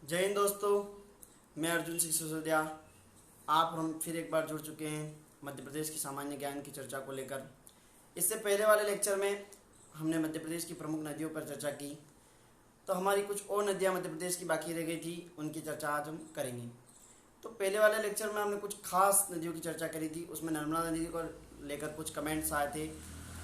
जय हिंद दोस्तों। मैं अर्जुन सिंह सिसोदिया। आप हम फिर एक बार जुड़ चुके हैं मध्य प्रदेश की सामान्य ज्ञान की चर्चा को लेकर। इससे पहले वाले लेक्चर में हमने मध्य प्रदेश की प्रमुख नदियों पर चर्चा की, तो हमारी कुछ और नदियां मध्य प्रदेश की बाकी रह गई थी, उनकी चर्चा आज हम करेंगे। तो पहले वाले लेक्चर में हमने कुछ खास नदियों की चर्चा करी थी, उसमें नर्मदा नदी को लेकर कुछ कमेंट्स आए थे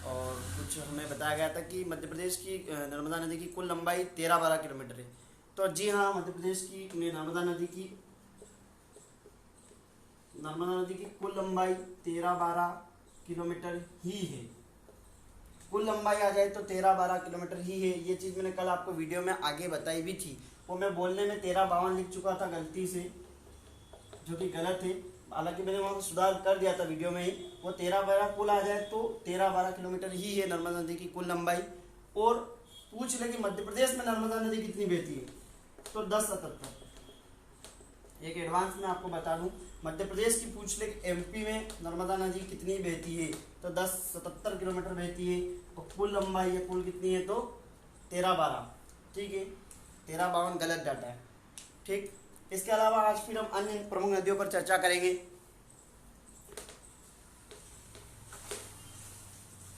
और कुछ हमें बताया गया था कि मध्य प्रदेश की नर्मदा नदी की कुल लंबाई 13-12 किलोमीटर है। तो जी हाँ, मध्य प्रदेश की नर्मदा नदी की कुल लंबाई 13-12 किलोमीटर ही है। कुल लंबाई आ जाए तो 13-12 किलोमीटर ही है। ये चीज़ मैंने कल आपको वीडियो में आगे बताई भी थी। वो मैं बोलने में 13-52 लिख चुका था गलती से, जो कि गलत है। हालांकि मैंने वहाँ सुधार कर दिया था वीडियो में ही। वो 13-12 कुल आ जाए तो 13-12 किलोमीटर ही है नर्मदा नदी की कुल लंबाई। और पूछ ले कि मध्य प्रदेश में नर्मदा नदी कितनी बहती है, तो 1077। एक एडवांस में आपको बता दूं, मध्य प्रदेश की पूछ ले एमपी में नर्मदा नदी कितनी बहती है, तो 1077 किलोमीटर बहती है। और कुल लंबाई है, कुल कितनी है, तो 13-12। ठीक है, 13-52 गलत डाटा है। ठीक, इसके अलावा आज फिर हम अन्य प्रमुख नदियों पर चर्चा करेंगे।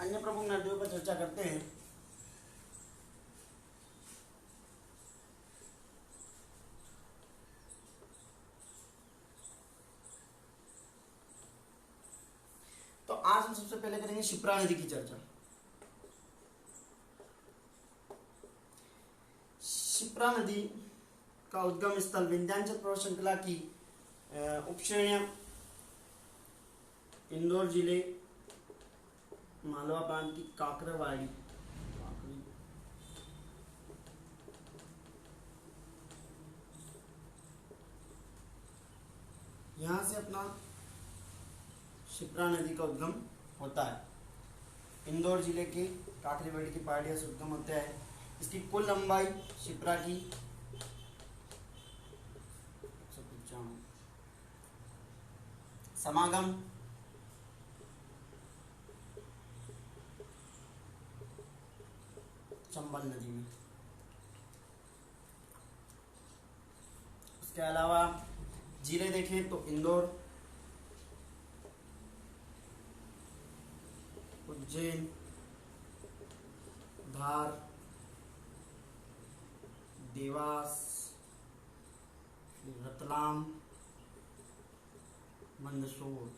अन्य प्रमुख नदियों पर चर्चा करते हैं। तो आज हम सबसे पहले करेंगे शिप्रा नदी की चर्चा। शिप्रा नदी का उद्गम स्थल विंध्याचल पर्वत श्रृंखला की उपश्रेणियां इंदौर जिले, मालवा प्रांत की काकरावाड़ी, यहाँ से अपना शिप्रा नदी का उद्गम होता है। इंदौर जिले के काकरेवाड़ी की पहाड़ियों से उद्गम होता है। इसकी कुल लंबाई शिप्रा की 195, समागम चंबल नदी में। इसके अलावा जिले देखें तो इंदौर, उज्जैन, धार, देवास, रतलाम, मंदसौर।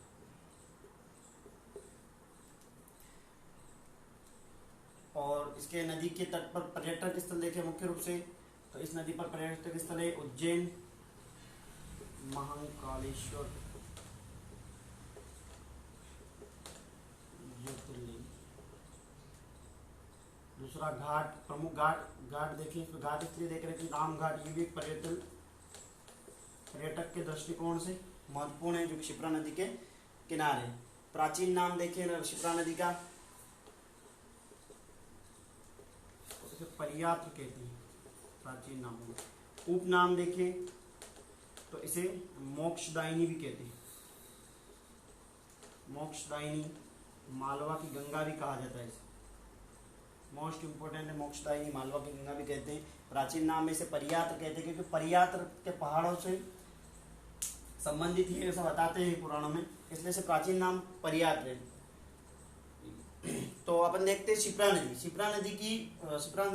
और इसके नदी के तट पर पर्यटक स्थल देखें मुख्य रूप से, तो इस नदी पर पर्यटक स्थल है उज्जैन, महाकालेश्वर ज्योतिर्लिंग। दूसरा घाट, प्रमुख घाट घाट देखें तो घाट इसलिए देख रहे हैं कि राम घाट, ये भी एक पर्यटक के दृष्टिकोण से महत्वपूर्ण है, जो कि शिप्रा नदी के किनारे। प्राचीन नाम देखें शिप्रा नदी का, इसे परियात्र कहते हैं प्राचीन नाम में। उपनाम देखें तो इसे मोक्षदायिनी भी कहते हैं। मोक्षदायिनी, मालवा की गंगा भी कहा जाता है इसे। मोस्ट इंपोर्टेंट है, मोक्षदायिनी, मालवा की गंगा भी कहते हैं। प्राचीन नाम में इसे परियात्र कहते हैं, क्योंकि परियात्र के पहाड़ों से संबंधित ही ऐसा बताते हैं पुराणों में, इसलिए से प्राचीन नाम परियात्र है। तो अपन देखते हैं शिप्रा नदी। शिप्रा नदी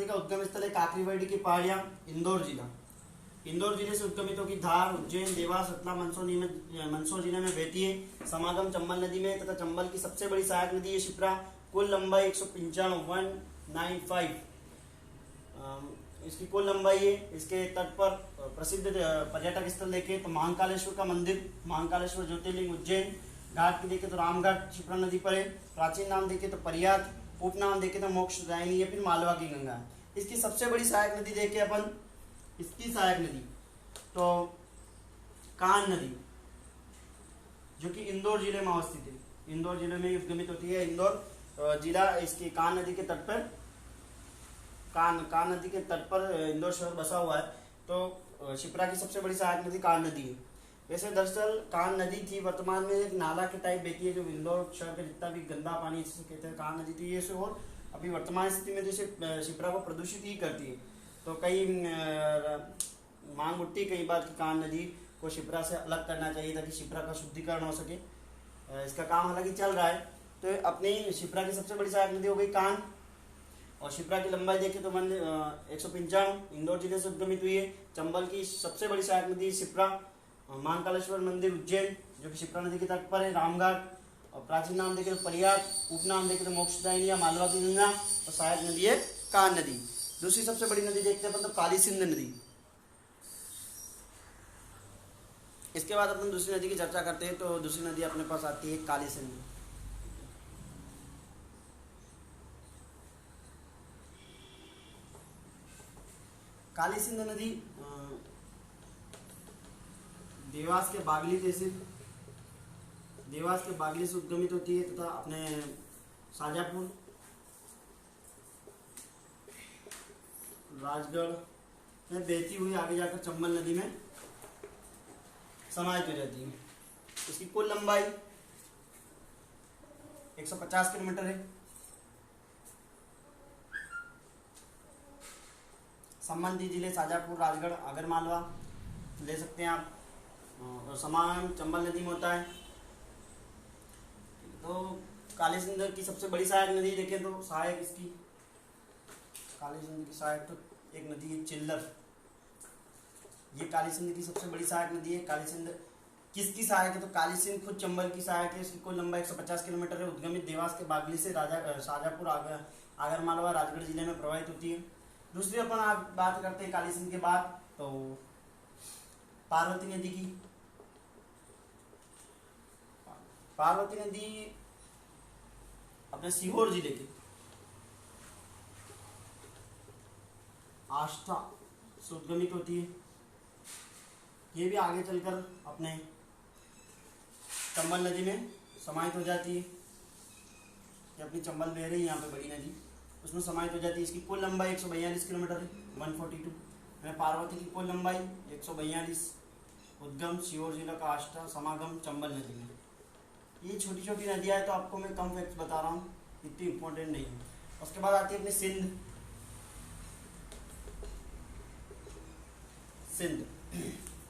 का उद्गम स्थल है काकरेवाड़ी की पहाड़ियां, इंदौर जिला। इंदौर जिले से उद्गमित होकर धार, उज्जैन, देवास, रतलाम, मंदसौर जिले में बहती है। समागम चंबल नदी में, तथा चंबल की सबसे बड़ी सहायक नदी है शिप्रा। कुल लंबाई 195 इसकी कुल लंबाई है। इसके तट पर प्रसिद्ध पर्यटक स्थल देखें तो महाकालेश्वर का मंदिर, महाकालेश्वर ज्योतिर्लिंग उज्जैन। घाट की देखें तो रामघाट शिप्रा नदी पर है। प्राचीन नाम देखें तो परियात, उपनाम देखें तो मोक्षदायिनी है, फिर मालवा की गंगा। इसकी सबसे बड़ी सहायक नदी देखें अपन, इसकी सहायक नदी तो कान नदी, जो कि इंदौर जिले में अवस्थित है। इंदौर जिले में उद्गमित होती है। इंदौर जिला इसकी कान नदी के तट पर, कान नदी के तट पर इंदौर शहर बसा हुआ है। तो शिप्रा की सबसे बड़ी सहायक नदी कान नदी है। वैसे दरअसल कान नदी थी, वर्तमान में एक नाला के टाइप बहती है, जो इंदौर शहर का जितना भी गंदा पानी जिसे कहते हैं कान नदी थी, ये से और अभी वर्तमान स्थिति में जैसे शिप्रा को प्रदूषित ही करती है। तो कई मांग उठती कई बार कि कान नदी को शिप्रा से अलग करना चाहिए ताकि शिप्रा का शुद्धिकरण हो सके। इसका काम हालांकि चल रहा है। तो अपनी शिप्रा की सबसे बड़ी सहायक नदी हो गई कान, और शिप्रा की लंबाई देखें तो 195 इंदौर जिले से उद्गमित हुई है। चंबल की सबसे बड़ी सहायक नदी शिप्रा, महाकालेश्वर मंदिर उज्जैन जो कि शिप्रा नदी के तट पर है, रामघाट, और प्राचीन नाम देखें तो परियार, उपनाम देखें तो मोक्षदायिनी या मालवा की गंगा, और सहायक नदी है कान नदी। दूसरी सबसे बड़ी नदी देखते हैं अपन तो काली सिंध नदी। इसके बाद अपन दूसरी नदी की चर्चा करते हैं। तो दूसरी नदी अपने पास आती है काली सिंध। काली सिंध नदी देवास के बागली से उद्गमित होती है तथा अपने शाजापुर, राजगढ़ में बहती हुई आगे जाकर चंबल नदी में समाहित हो जाती है। इसकी कुल लंबाई 150 किलोमीटर है। संबंधी जिले शाजापुर, राजगढ़, आगरमालवा ले सकते हैं आप, और समागम चंबल नदी में होता है। तो काली सिंध की सबसे बड़ी सहायक नदी देखें तो सहायक इसकी काली सिंध की सहायक तो एक नदी है चिल्लर। ये काली सिंध की सबसे बड़ी सहायक नदी है। काली सिंध किसकी सहायक है तो काली सिंध खुद चंबल की सहायक है। इसकी कुल लंबाई 150 किलोमीटर है। उद्गमित देवास के बागली से शाजापुर, आगरमालवा, राजगढ़ जिले में प्रवाहित होती है। दूसरी अपन आप बात करते हैं काली सिंध के बाद तो पार्वती नदी की। पार्वती नदी अपने सीहोर जिले के आष्टा से उद्गमित होती है। ये भी आगे चलकर अपने चंबल नदी में समाहित हो जाती है। ये अपनी चंबल बह रही है यहाँ पे बड़ी नदी, उसमें समाहित हो जाती है। इसकी कुल लंबाई 142 किलोमीटर है, 142। पार्वती की कुल लंबाई 142, उद्गम सीहोर जिला का आष्टा, समागम चंबल नदी में। ये छोटी छोटी नदियाँ हैं तो आपको मैं कम फैक्ट्स बता रहा हूँ, इतनी इंपॉर्टेंट नहीं है। उसके बाद आती है अपनी सिंध।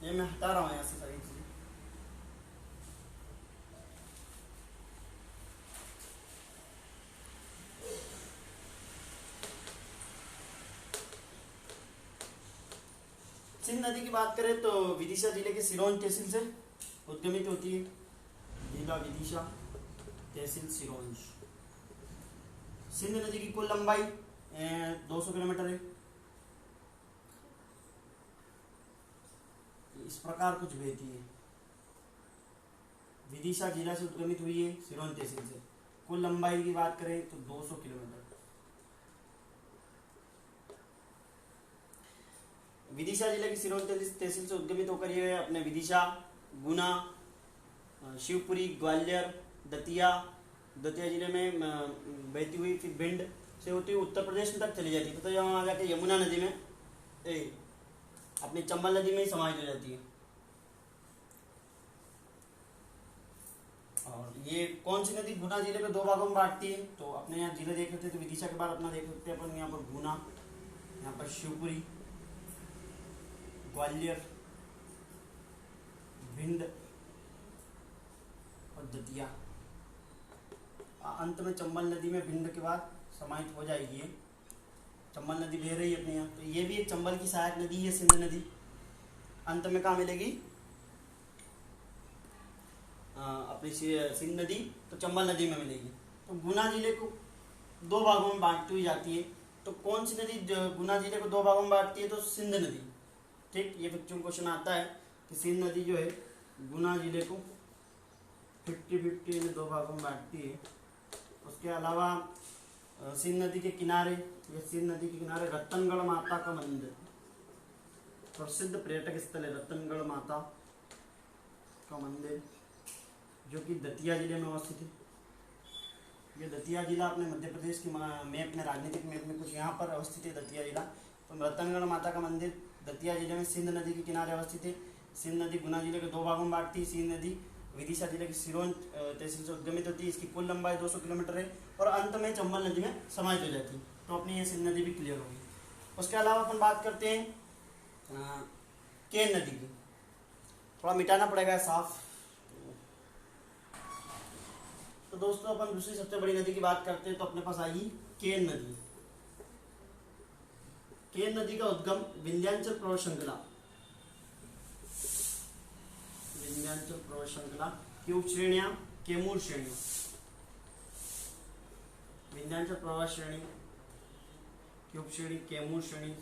ये मैं हटा रहा हूँ यहाँ से सारी चीजें। सिंध नदी की बात करें तो विदिशा जिले के सिरोंज तहसील से उद्गमित होती है। जिला विदिशा, तहसील सिरोंज। सिंध नदी की कुल लंबाई 200 किलोमीटर है। इस प्रकार कुछ बहती है। विदिशा जिला से उद्गमित हुई है सिरोंज तहसील से। कुल लंबाई की बात करें तो 200 किलोमीटर। विदिशा जिले की सिरोंज तहसील से उद्गमित होकर ये अपने विदिशा, गुना, शिवपुरी, ग्वालियर, दतिया जिले में बहती हुई फिर भिंड से होती हुई उत्तर प्रदेश में तक चली जाती है। तो यहाँ आ जाके यमुना नदी में अपनी चंबल नदी में ही समाहित हो जाती है। और ये कौन सी नदी गुना जिले में 2 भागों में बांटती है तो अपने यहाँ जिले देख लेते हैं। तो विदिशा के बाद अपना देख सकते हैं अपन यहाँ पर गुना, यहाँ पर शिवपुरी, ग्वालियर, भिंड और दतिया। अंत में चंबल नदी में भिंड के बाद समाहित हो जाएगी। चंबल नदी बह रही है अपने यहाँ, तो ये भी एक चंबल की सहायक नदी है सिंध नदी। अंत में कहाँ मिलेगी अपनी सिंध नदी, तो चंबल नदी में मिलेगी। तो गुना जिले को 2 भागों में बांटती हुई जाती है। तो कौन सी नदी गुना जिले को 2 भागों में बांटती है तो सिंध नदी। ठीक, ये बच्चों को क्वेश्चन आता है कि सिंध नदी जो है गुना जिले को 50-50 में 2 भागों में बांटती है। उसके अलावा सिंध नदी के किनारे, ये सिंध नदी के किनारे रतनगढ़ माता का मंदिर प्रसिद्ध पर्यटक स्थल है। रतनगढ़ माता का मंदिर जो कि दतिया जिले में अवस्थित है। ये दतिया जिला अपने मध्य प्रदेश की मैप में, राजनीतिक मैप में कुछ यहाँ पर अवस्थित है दतिया जिला। तो रतनगढ़ माता का मंदिर दतिया जिले में सिंध नदी के किनारे अवस्थित है। सिंध नदी गुना जिले के 2 भागों में बांटती है। सिंध नदी विदिशा जिले की सिरोंज तहसील से उद्गमित होती है। इसकी कुल लंबाई 200 किलोमीटर है और अंत में चंबल नदी में समाहित हो जाती है। तो अपनी ये सिंध नदी भी क्लियर होगी। उसके अलावा अपन बात करते हैं केन नदी की, थोड़ा मिटाना पड़ेगा साफ। तो दोस्तों अपन दूसरी सबसे बड़ी नदी की बात करते हैं तो अपने पास आएगी केन नदी। केन नदी का उद्गम विंध्याचल पर्वत श्रृंखला, विंध्याचल पर्वत श्रृंखला की उप श्रेणियां कैमूर श्रेणी, विंध्याचल पर्वत श्रेणी की उप श्रेणी कैमूर श्रेणी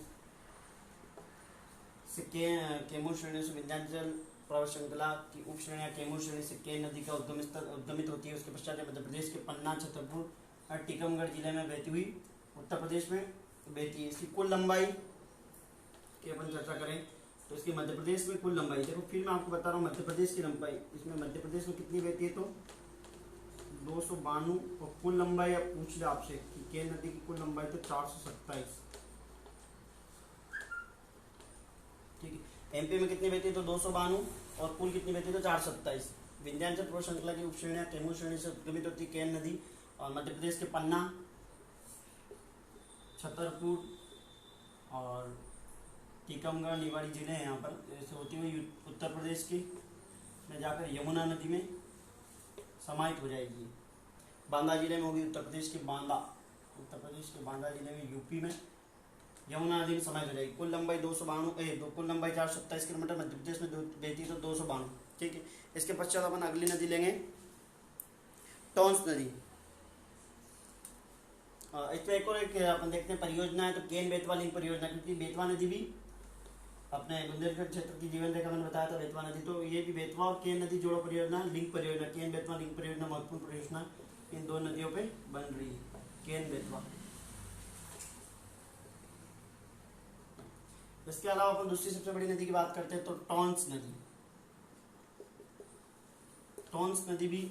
से कैमूर श्रेणी से विंध्याचल पर्वत श्रृंखला की उप श्रेणियां कैमूर श्रेणी से केन नदी का उद्गमित होती है। उसके पश्चात मध्य प्रदेश के पन्ना, छतरपुर और टीकमगढ़ जिले में बहती हुई उत्तर प्रदेश में बहती है। इसकी कुल लंबाई की अपन चर्चा करें तो इसकी मध्य प्रदेश में कुल लंबाई, देखो फिर मैं आपको बता रहा हूँ मध्य प्रदेश की लंबाई, इसमें मध्य प्रदेश में कितनी बहती है तो 292, और कुल लंबाई अब पूछ ले आपसे कि केन नदी की कुल लंबाई तो 427। ठीक है, एमपी में कितनी बहती है तो 292 और कुल कितनी बहती है तो 427। विंध्याचल पर्वत श्रृंखला की उप श्रेणियां कैमूर श्रेणी से उद्गमित होती है केन नदी, और मध्य प्रदेश के पन्ना, छतरपुर और टीकमगढ़, निवाड़ी जिले हैं यहाँ पर, ऐसे होती हुई उत्तर प्रदेश की में जाकर यमुना नदी में समाहित हो जाएगी। बांदा जिले में होगी उत्तर प्रदेश के बांदा, उत्तर प्रदेश के बांदा जिले में यूपी में यमुना नदी में समाहित हो जाएगी। कुल लंबाई 292, कुल लंबाई 427 किलोमीटर, मध्य प्रदेश में बहती है तो 292। ठीक है, इसके पश्चात अपन अगली नदी लेंगे टॉन्स नदी। इसमें एक और अपन देखते हैं परियोजना है तो केन बेतवा लिंक परियोजना, क्योंकि बेतवा नदी भी अपने बुंदेलखंड क्षेत्र की जीवन रेखा मैंने बताया था बेतवा नदी, तो ये भी बेतवा और केन नदी जोड़ो परियोजना, लिंक परियोजना, केन बेतवा लिंक परियोजना महत्वपूर्ण परियोजना इन दो नदियों पे बन रही है, केन बेतवा। इसके अलावा अपन दूसरी सबसे बड़ी नदी की बात करते हैं तो टॉन्स नदी। टॉन्स नदी भी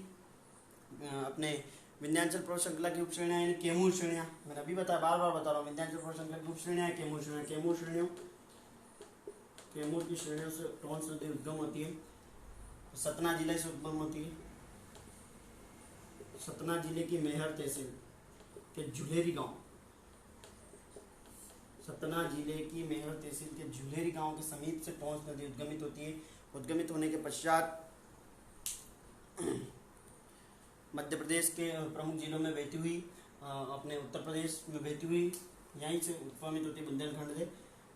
अपने विंध्याचल पर्वत श्रृंखला की उप श्रेणियां यानी कैमूर श्रेणियां, मैंने अभी बताया, बार बार बता रहा हूँ, विंध्याचल पर्वत श्रृंखला की उप श्रेणियां कैमूर श्रेणियां, कैमूर की श्रेणियों से टॉन्स नदी उद्गम होती है। सतना जिले से उद्गम होती है, सतना जिले की मेहर तहसील के झुलेरी गांव, सतना जिले की मेहर तहसील के झुलेरी गांव के समीप से टॉन्स नदी उद्गमित होती है। उद्गमित होने के पश्चात मध्य प्रदेश के प्रमुख जिलों में बहती हुई अपने उत्तर प्रदेश में बहती हुई यहीं से उद्गमित होती है, बुंदेलखंड से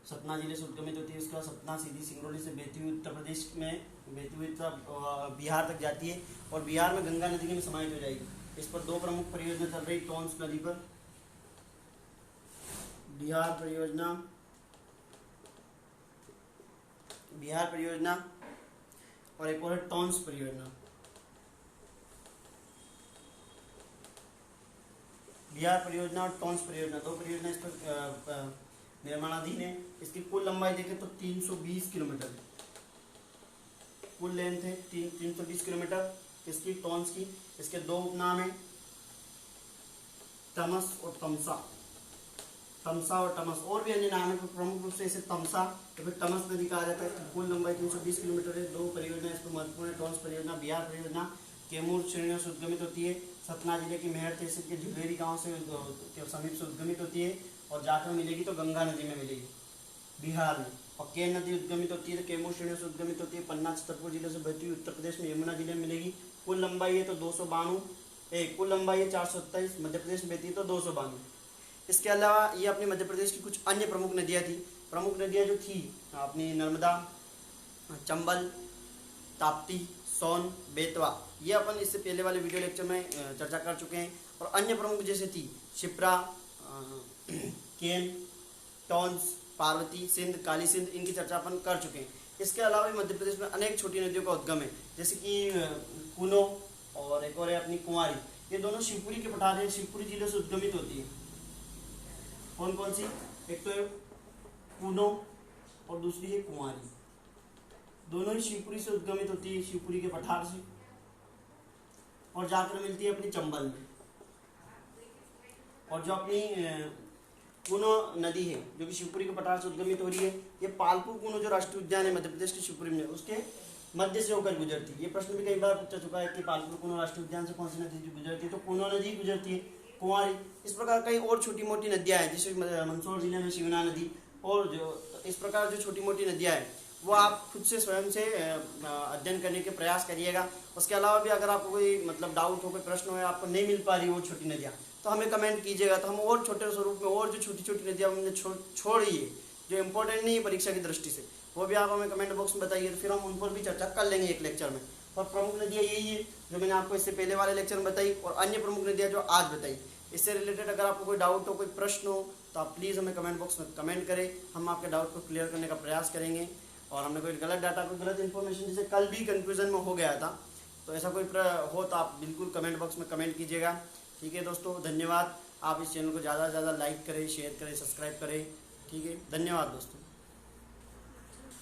सतना जिले से उद्गमित होती है। उसके बाद सतना सीधी सिंगरौली से बहती हुई उत्तर प्रदेश में बहती हुई बिहार तक जाती है और बिहार में गंगा नदी में समाहित हो जाएगी। इस पर दो प्रमुख परियोजना चल रही टॉन्स नदी पर, बिहार परियोजना और एक और है टॉन्स परियोजना। बिहार परियोजना और टॉन्स परियोजना, दो परियोजना इस पर निर्माणाधीन है। इसकी कुल लंबाई देखें तो 320 किलोमीटर, कुल लेंथ है 320 किलोमीटर इसकी टॉन्स की। इसके दो उपनाम है तमस और तमसा, तमसा और तमस, और भी अन्य नाम है, प्रमुख रूप से इसे तमसा या फिर तमस नदी कहा जाता है। कुल लंबाई 320 किलोमीटर है। दो परियोजना इस पर महत्वपूर्ण है, टॉन्स परियोजना बिहार परियोजना कैमूर श्रेणियों से उद्गमित होती है, सतना जिले की मेहर तहसील के झुलेरी गांव से समीप से उद्गमित होती है और जाकर मिलेगी तो गंगा नदी में मिलेगी बिहार में। और केन नदी उद्गमित होती है तो कैमूर श्रेणियों से उद्गमित होती है, पन्ना छतरपुर जिले से बहती हुई उत्तर प्रदेश में यमुना जिले में मिलेगी। कुल लंबाई है तो 292, कुल लंबाई है 427, मध्य प्रदेश में बहती है तो 292। इसके अलावा ये अपने मध्य प्रदेश की कुछ अन्य प्रमुख नदियाँ थी। प्रमुख नदियाँ जो थी अपनी नर्मदा, चंबल, ताप्ती, सोन, बेतवा, ये अपन इससे पहले वाले वीडियो लेक्चर में चर्चा कर चुके हैं। और अन्य प्रमुख जैसे थी शिप्रा, केन, टॉन्स, पार्वती, सिंध, काली सिंध, इनकी चर्चा अपन कर चुके हैं। इसके अलावा भी मध्य प्रदेश में अनेक छोटी नदियों का उद्गम है, जैसे कि कूनो और एक और है अपनी कुंवारी। ये दोनों शिवपुरी के पठार है, शिवपुरी जिले से उद्गमित होती है। कौन कौन सी? एक तो कूनो और दूसरी है कुंवारी, दोनों ही शिवपुरी से उद्गमित होती है, शिवपुरी के पठार से, और जाकर मिलती है अपनी चंबल में। और जो अपनी कूनो नदी है जो कि शिवपुरी के पठार से उद्गमित हो रही है, ये पालपुर कूनो जो राष्ट्रीय उद्यान है मध्य प्रदेश के शिवपुरी में, उसके मध्य से होकर गुजरती है। ये प्रश्न भी कई बार पूछा चुका है कि पालपुर कूनो राष्ट्रीय उद्यान से कौन सी नदी गुजरती है, तो कूनो नदी गुजरती है, कुंवारी। इस प्रकार कई और छोटी मोटी नदियाँ हैं, जैसे मंदसौर जिले में शिवना नदी, और जो इस प्रकार जो छोटी मोटी नदियाँ हैं वो आप खुद से स्वयं से अध्ययन करने के प्रयास करिएगा। उसके अलावा भी अगर आपको कोई मतलब डाउट हो, कोई प्रश्न हो, आपको नहीं मिल पा रही वो छोटी नदियाँ, तो हमें कमेंट कीजिएगा, तो हम और छोटे स्वरूप में और जो छोटी छोटी नदियाँ हमने छोड़ी है जो इम्पोर्टेंट नहीं है परीक्षा की दृष्टि से, वो भी आप हमें कमेंट बॉक्स में बताइए, तो फिर हम उन पर भी चर्चा कर लेंगे एक लेक्चर में। और प्रमुख नदियाँ यही है जो मैंने आपको इससे पहले वाले लेक्चर में बताई, और अन्य प्रमुख नदियाँ जो आज बताई। इससे रिलेटेड अगर आपको कोई डाउट हो, कोई प्रश्न हो, तो आप प्लीज़ हमें कमेंट बॉक्स में कमेंट करें, हम आपके डाउट को क्लियर करने का प्रयास करेंगे। और हमने कोई गलत डाटा, कोई गलत इन्फॉर्मेशन, जैसे कल भी कंफ्यूजन में हो गया था, तो ऐसा कोई हो तो आप बिल्कुल कमेंट बॉक्स में कमेंट कीजिएगा। ठीक है दोस्तों, धन्यवाद। आप इस चैनल को ज़्यादा से ज़्यादा लाइक करें, शेयर करें, सब्सक्राइब करें। ठीक है, धन्यवाद दोस्तों।